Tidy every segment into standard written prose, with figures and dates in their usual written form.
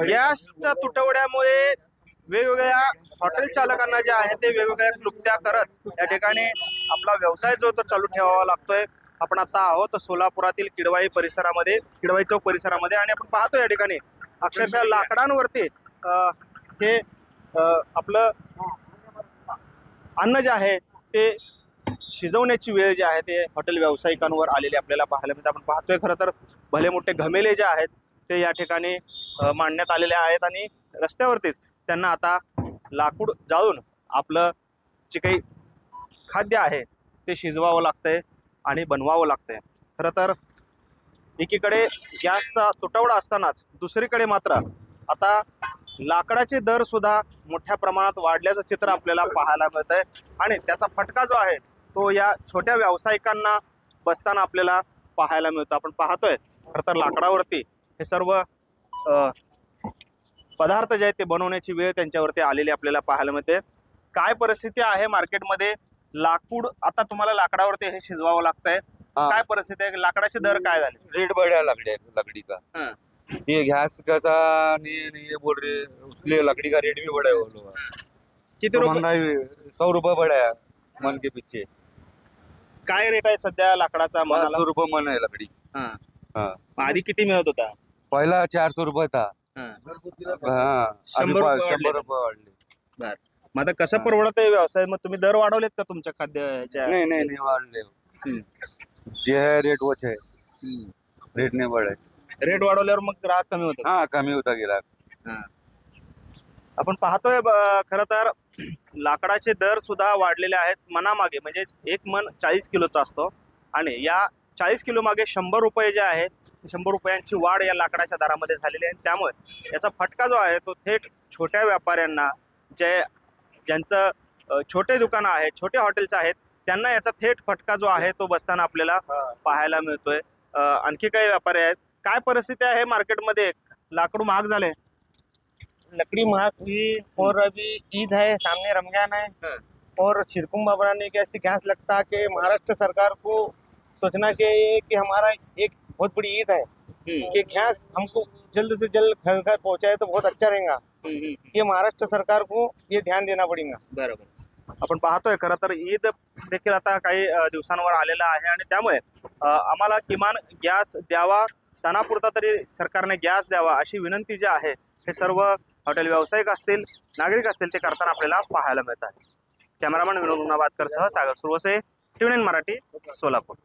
गॅसच्या तुटवड्यामुळे वेगवेगळ्या हॉटेल चालकांना जे आहे ते वेगवेगळ्या क्लुप्त्या करत या ठिकाणी आपला व्यवसाय जो तो चालू ठेवावा लागतोय। आपण आता आहोत सोलापुरातील किडवाई परिसरामध्ये, किडवाई चौक परिसरामध्ये, आणि आपण पाहतो या ठिकाणी अक्षरशः लाकडांवरती हे आपलं अन्न जे आहे ते शिजवण्याची वेळ जी आहे ते हॉटेल व्यावसायिकांवर आलेली आपल्याला पाहायला मिळते। आपण पाहतोय खरं तर भले मोठे घमेले जे आहेत ते या ठिकाणी मांडण्यात आलेले आहेत आणि रस्त्यावरतीच त्यांना आता लाकूड जाळून आपलं जे काही खाद्य आहे ते शिजवावं लागतंय आणि बनवावं लागतंय। खरं तर एकीकडे गॅसचा तुटवडा असतानाच दुसरीकडे मात्र आता लाकडाचे दर सुद्धा मोठ्या प्रमाणात वाढल्याचं चित्र आपल्याला पाहायला मिळतंय आणि त्याचा फटका जो आहे तो या छोट्या व्यावसायिकांना बसताना आपल्याला पाहायला मिळतो। आपण पाहतोय खरं तर लाकडावरती हे सर्व पदार्थ जे आहेत ते बनवण्याची वेळ त्यांच्यावरती आलेली आपल्याला पाहायला मिळते। काय परिस्थिती आहे मार्केटमध्ये, लाकूड आता तुम्हाला लाकडावरती हे शिजवावं लागतंय, काय परिस्थिती आहे, लाकडाचे दर काय झाले? रेट बढ़ा लकड़ी का। ये गैस कैसा नहीं ये बोल रहे, उसलिए लकड़ी का रेट भी बढ़ा है वो लोग। किती रुपये महंगाई 100 रुपये बढ़ा है मन के पीछे। काय रेट आहे सध्या लाकडाचा? 500 रुपये मन है लकड़ी। हाँ, आधी किती मिळत होता? पहला 400 रुपये था। हाँ, 100 रुपये वाढले। मग आता कसं परवडत आहे व्यवसाय? मग तुम्ही दर वाढवलेत का तुमच्या खाद्याच्या? नहीं वाढले। जे है रेट वच है, रेट नहीं बढ़े। रेट वाढवल्यावर मग ग्राहक कमी होतात? हाँ, कमी होता गिराक। आपण पाहतोय खरं तर लाकडाचे दर सुद्धा वाढलेले आहेत मनामागे, म्हणजे एक मन 40 किलोचा असतो आणि या 40 किलो मागे 100 रुपये जे आहे 100 रुपयांची वाढ या लाकडाच्या दरामध्ये झालेली आहे। त्यामुळे याचा फटका जो आहे तो थेट छोट्या व्यापाऱ्यांना, ज्यांचं छोटे दुकानं आहेत, छोटे हॉटेल्स आहेत, त्यांना याचा थेट फटका जो आहे तो बसताना आपल्याला पाहायला मिळतोय। आणखी काही व्यापारी आहेत, काय परिस्थिती आहे मार्केटमध्ये? लाकूड महाग झाले? लकड़ी महंग हुई और अभी ईद है, सामने रमजान है और शिरकुंभा बनाने के ऐसे गैस लगता है कि महाराष्ट्र सरकार को सोचना चाहिए कि हमारा एक बहुत बड़ी ईद है कि गैस हमको जल्द से जल्द घर घर पहुंचाए तो बहुत अच्छा रहेगा। ये महाराष्ट्र सरकार को ये ध्यान देना पड़ेगा। बरोबर, आपण पाहतोय खरं तर ईद देखील आता काही दिवसांवर आलेला आहे आणि त्यामुळे आम्हाला किमान गॅस द्यावा, सणापुरता तरी सरकारने गॅस द्यावा अशी विनंती जी आहे हे सर्व हॉटेल व्यावसायिक असतील, नागरिक असतील ते करताना आपल्याला पाहायला मिळत आहे। कॅमेरामॅन विनोद उन्हाबादकरसह सागर सुरवसे, TVNN मराठी, सोलापूर।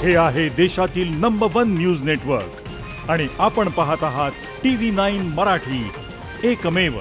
हे आहे देशातील नंबर 1 न्यूज नेटवर्क आणि आपण पाहत आहात TV9 मराठी, एकमेव।